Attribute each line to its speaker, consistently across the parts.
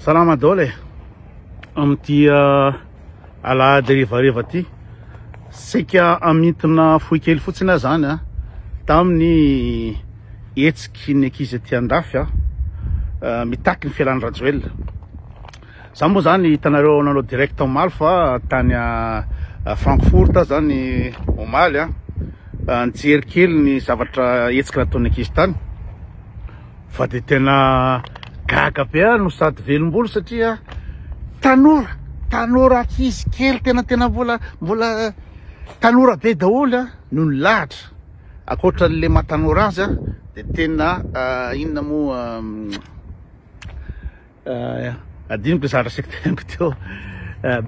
Speaker 1: Salama dole amty alahady rivariva ty sika amitina fohy kely fotsiny zany tamin'ny etsiky ny ankizy aty andafy mitaky ny fialan'ny Rajoelina. Za moa zany hitanareo nanao direct omaly fa tany Frankfurt zany omaly nijery kely ny zavatra etsiky nataon'ny ankizy tany fa de tena gaga be no sady velombolo satria tanora ankizy kely tena mbola tanora be daholo no nilahatra akoatran'le matanora azy de tena inona moa adiniko zatra sekteniko teo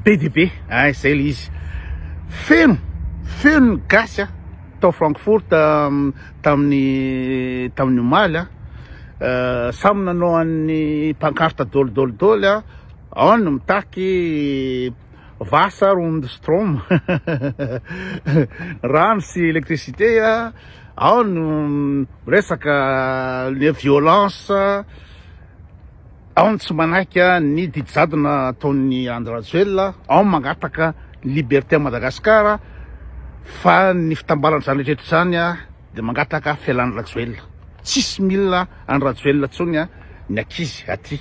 Speaker 1: BDB zay le izy feno gasy tao Frankfurt tamin'ny omaly samy nanao an'ny pancarte dôly ao no mitaky vasa rondstrom rano sy électricité ao no resaka le violence ao no tsy manaiky ny didijadona ataon'ny Andry Rajoelina ao mangataka liberté Madagasikara fa ny fitambalana zany rehetra zany de mangataka fialan'ny Rajoelina tsisy milina Andry Rajoelina tsony ny ankizy aty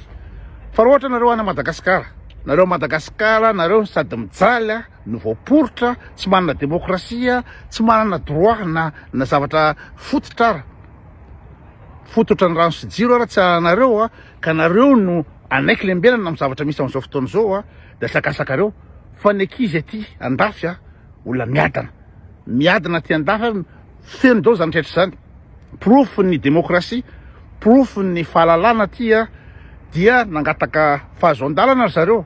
Speaker 1: fa ohatra nareo any Madagasikara nareo sady mijaly no voaporotra tsy manana demokrasia tsy manana droit na zavatra fototra ny rano sy jiro raha tsy anareo ka nareo no anaiky lembelana amin'ny zavatra misy amin'izao fotoana zao de sakasakareo fa ny ankizy aty andafy olona miadana aty andafy feno dao zany rehetra zany proof ny demokrasia proof ny fahalalana aty dia nangataka fahazondalana zareo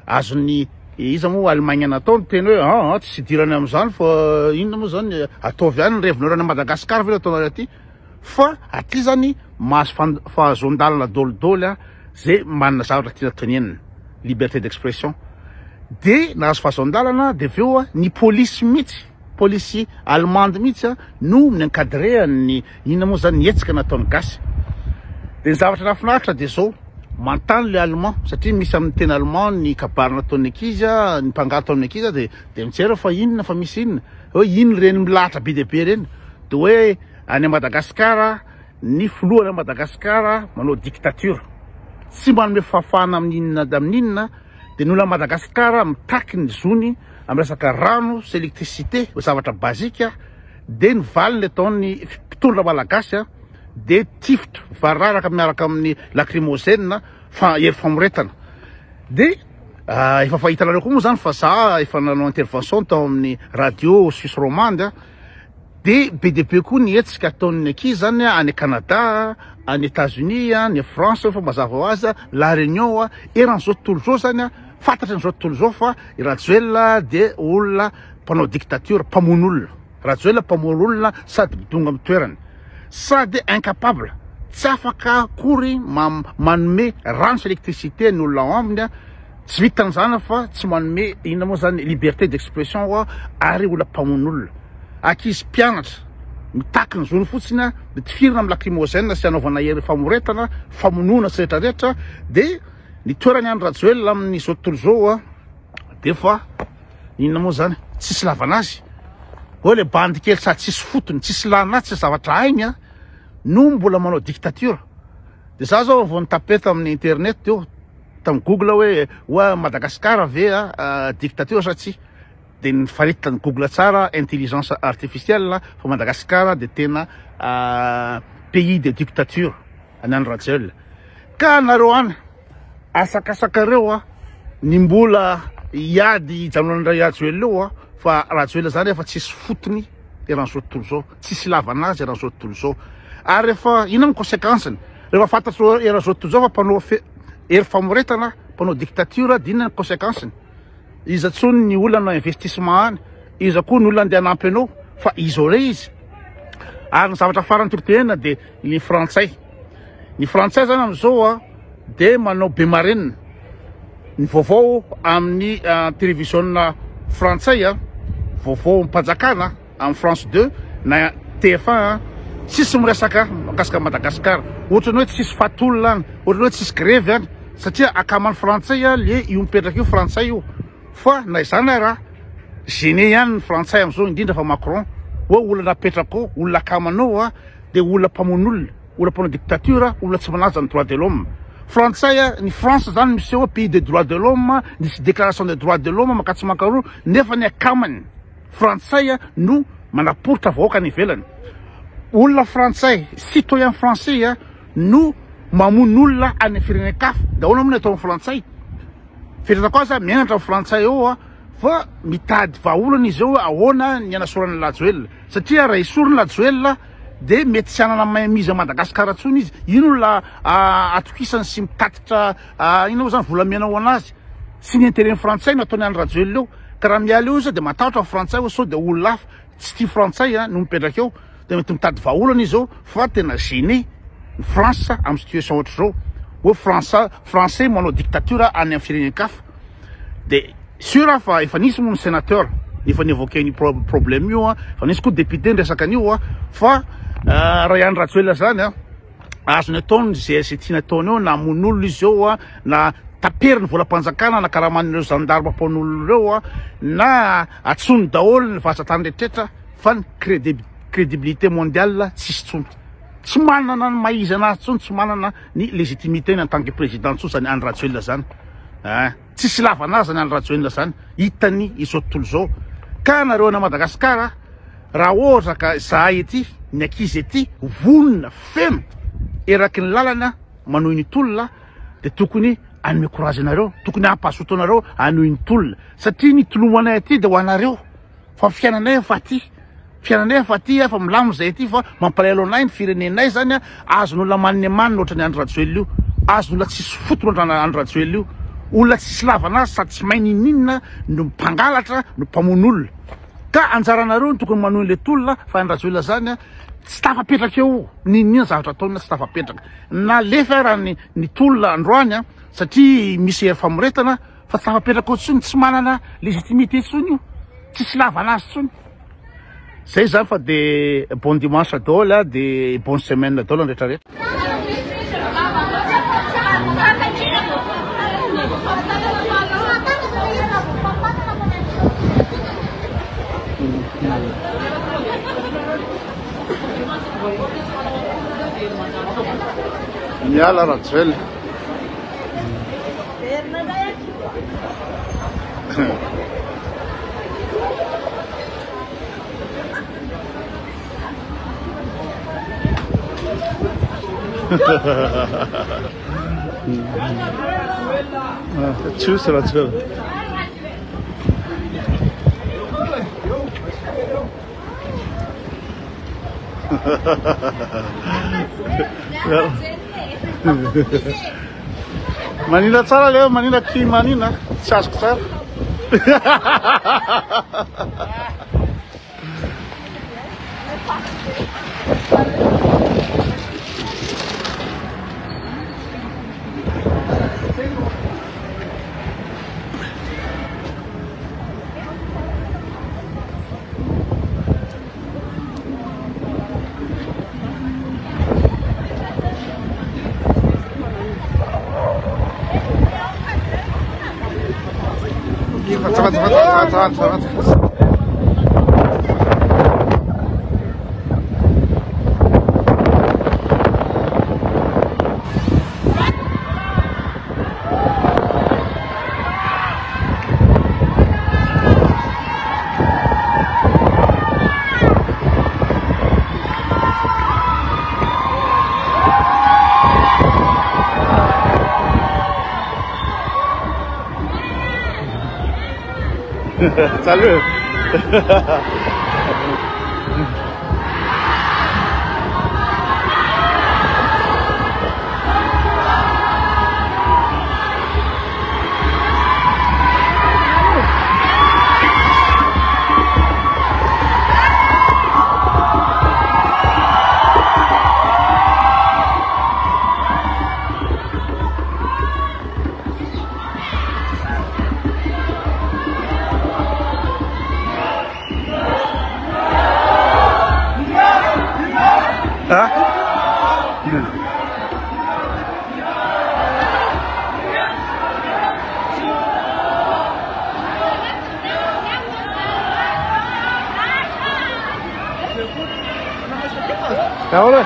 Speaker 1: azony iza moa Allemagne nataony teny hoe tsy sidirany am'izany fa inona moa zany ataovy any ny revinareo any Madagasikara velo ataonareo aty fa aty zany mahazo fahazondalana dôlidôly zay manana zavatra tiana tenenina liberté d'expression de nahazo fahazondalana de aveo ny polisy allemande mihitsy no miankadreany inona moa zany nietsika nataony gasy de ny zavatra nafinaritra de zao mantany le allemand satria misy amin'ny teny allemand ny kabary nataon'ny ankizy ny mpangato amin'ny ankizy de mijery fa inona fa misy inona hoe ino reny milahatra be de be reny de hoe any Madagasikara ny filohany Madagasikara manao dictature tsy manome fahafahana amin'inona da amin'inona de nolo Madagasikara mitaky ny zony amin'ny resaka rano sy électricité zavatra bazika de nivaly le taon'ny mpitondra malagasy de tifitra vararaka miaraka amin'ny lacrymogène fa hery famoretana de efa fahitanareo koa moa zany fa za efa nanao intervention tao amin'ny radio Suisse romande de BDP koa ny etsika ataon'ny ankizy zany any Canada any États-Unis ny France fa mazava ho azy la Réunion eran'izao tontolo zao zany fantatra n'izao tontolo zao fa Rajoelina de olona mpanao dictature mpamono olona sady midonga amin'ny toerany sady incapable tsy afaka kory manome rano sy électricité ny olona ao aminy tsy vitan'izany fa tsy manome inona moa zany liberté d'expression ary olona mpamono olona ankizy mpianatra mitaky ny zony fotsiny de tifirina amin'ny lacrymogène sy anaovana hery famoretana famonoana sy rehetrarehetra de ny toerany Andry Rajoelina amin'izao tontolo zao de fa inona moa zany tsisy lavanazy hoe le bandy kely sady tsisy fotony tsisy lana tsy zavatra ainy no mbola manao dictature de za zao vao nitapeta amin'ny internet teo tamin'ny Google hoe Madagasikara ve dictature sa tsy de nifaritany Google tsara intelligence artificielle fa Madagasikara de tena pays de dictature any Andry Rajoelina ka nareo any asakasakareo ny mbola iady janonandray Rajoelina eo fa Rajoelina zany efa tsisy fotony eran'izao tontolo zao tsisy lavanazy eran'izao tontolo zao ary rehefa ina ny conséquence-ny rehefa fantatro eran'izao tontolo zao fa mpanao hery famoretana mpanao dictature de inona ny conséquence-ny iza tsony ny olana investissement any iza koa ny olona andeha hanampy anao fa isolé izy ary ny zavatra farany torotena de ny frantsay zany am'izao de manao be marenina ny vaovao amin'ny télévision frantsay vaovao mpanjakana amin'ny France 2 na TF1 tsisy miresaka makasika Madagasikara ohatrany hoe tsisy fatolona any ohatrany hoe tsisy grève any satria akaman'ny frantsay le io mipetraka io frantsay io fa na izany raha gene ihany ny frantsay am'izao indrindra fa Macron hoe olona napetraka ao olona akamanao de olona mpamono dictature olona tsy manaja ny droit de l'homme frantsay ny France zany misy eo pays de droit de l'homme nisy déclaration des droits de l'homme makatsy makaroa nefa ny akamany frantsay no manaporitra vahoaka ny ivelany olona frantsay citoyen français no mamono olona any firenenekafa daholo moa atao frantsay fetrata koa za mianatra frantsay eo fa mitady vahaolana izy eo ahoana ny anasorana lajoel satria raha isorony lajoel de mety sy anana mizy a Madagasikara tsony izy ino la atokisany sy mitatitra ino zany volamena ho anazy sy ny intérêt frantsay no ataony any rajoel eo ka raha miala eo izy de matahotra frantsay hoe sao de olona hafa tsy tia frantsay no mipetraka eo de mety mitady vahaolana izy eo fa tena gêné ny France amin'ny situation ohatra zao hoe français manao dictature any amin'ny firenenekafa de sûr fa efa nisy moa ny sénateur efa nievoqué ny problème io fa nisy koa député ndresaka an'io fa raha ihany rajoel zany azony ataony zay tiany ataony eo na mon'olo izy eo na taperiny volam-panjakana na karahaman'ireo gendarme mpaon'olo reo na atsony daholo ny vasatany rehetrrehetra fa ny crédibilité mondiale tsisy tsony tsy manana ny maizy anazy tsony tsy manana ny légitimité en tant que président tsony zany any rajoel zany tsisy lavanazy zany any rajoel zany hitany izao tontolo zao ka nareo ana Madagasikara raha ohatra ka zahay ety ny ankizy ety vonona feno eraky ny lalana manohy ny tolona de tokony anome courage anareo tokony ampahasoto anareo anohy ny tolona satria ny tolomanay aty de ho anareo fa fiainanay fa ty fa milamo zay aty fa mampalahelo anay ny firenenay zany azon'olona maniny manina ohatra ny any rajoel io azon'olona tsisy fotona ohatra any rajoel io olona tsisy lavanazy sady tsy mahay ninina no mpangalatra no mpamon'olona ka anjaranareo ny tokony manohy le tolona fa any rajoel zany tsy tafapetraka eo ninina zavatra ataony tsy tafapetraka na lefa raha ny tolona androany satria misy hery famoretana fa tsy tafapetraka eo tsony tsy manana légitimité tsony io tsisy lavanazy tsony zay zany fa de bon dimanche daholo de bonne semaine daholo rehetrarehetra miala rajoel Tschüss, Rajoel. Manina tsara leo, manina ki manina, tsy azoko tsara. Salut. Jawohl.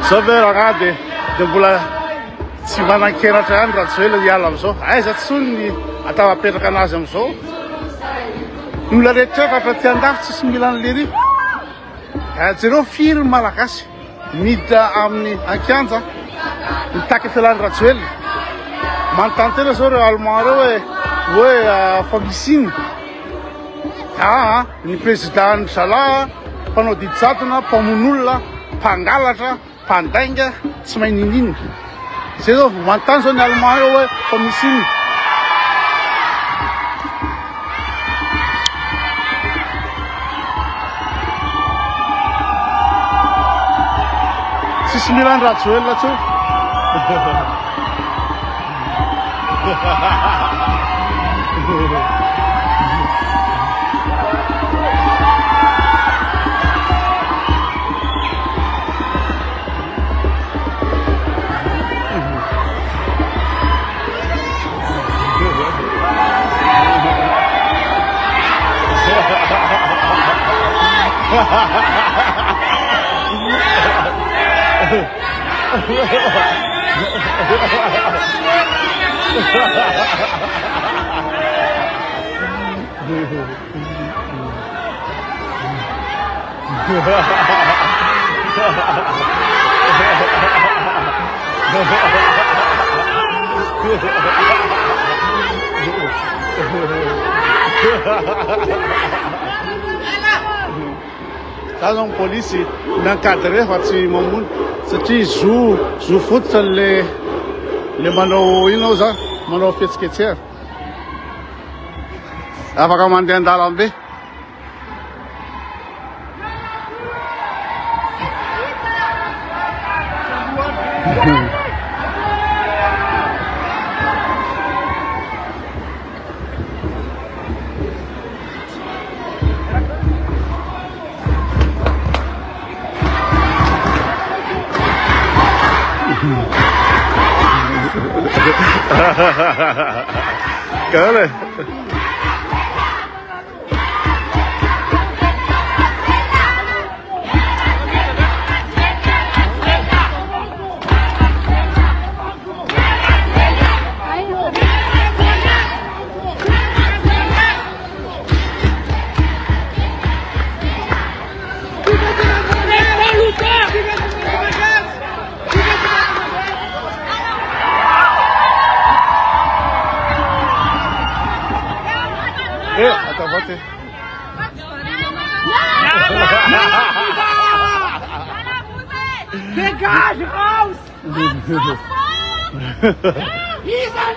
Speaker 1: Zao ve raha dia mbola tsy manan-keratra ihany Rajoelina hiala amin'izao. Aiza tsony ny atao apetraka anazy amin'izao. Ny olona rehetra rehetra ty andafy tsisy mila an'le rivo. Jereo firy ny malagasy miditra amin'ny ankianja mitaky fialan'ny Rajoelina. Manontany tena zao reo Allemand reo hoe fa misy iny. Ny président Zala mpanao didy jadona, mpamono olona, mpangalatra, mpandainga, tsy mahay ninino. Zay zao manontany zao ny Allemand reo hoe fa misy iny. Tsisy mila ny Rajoelina tsao. Tazon polisy nankadre fa tsy mamono satria zo fototra le manao ino za manao fetsiketsera afaka mandeha an-dalambe. Kale. Attends, votez.
Speaker 2: Dégage, raus! He's an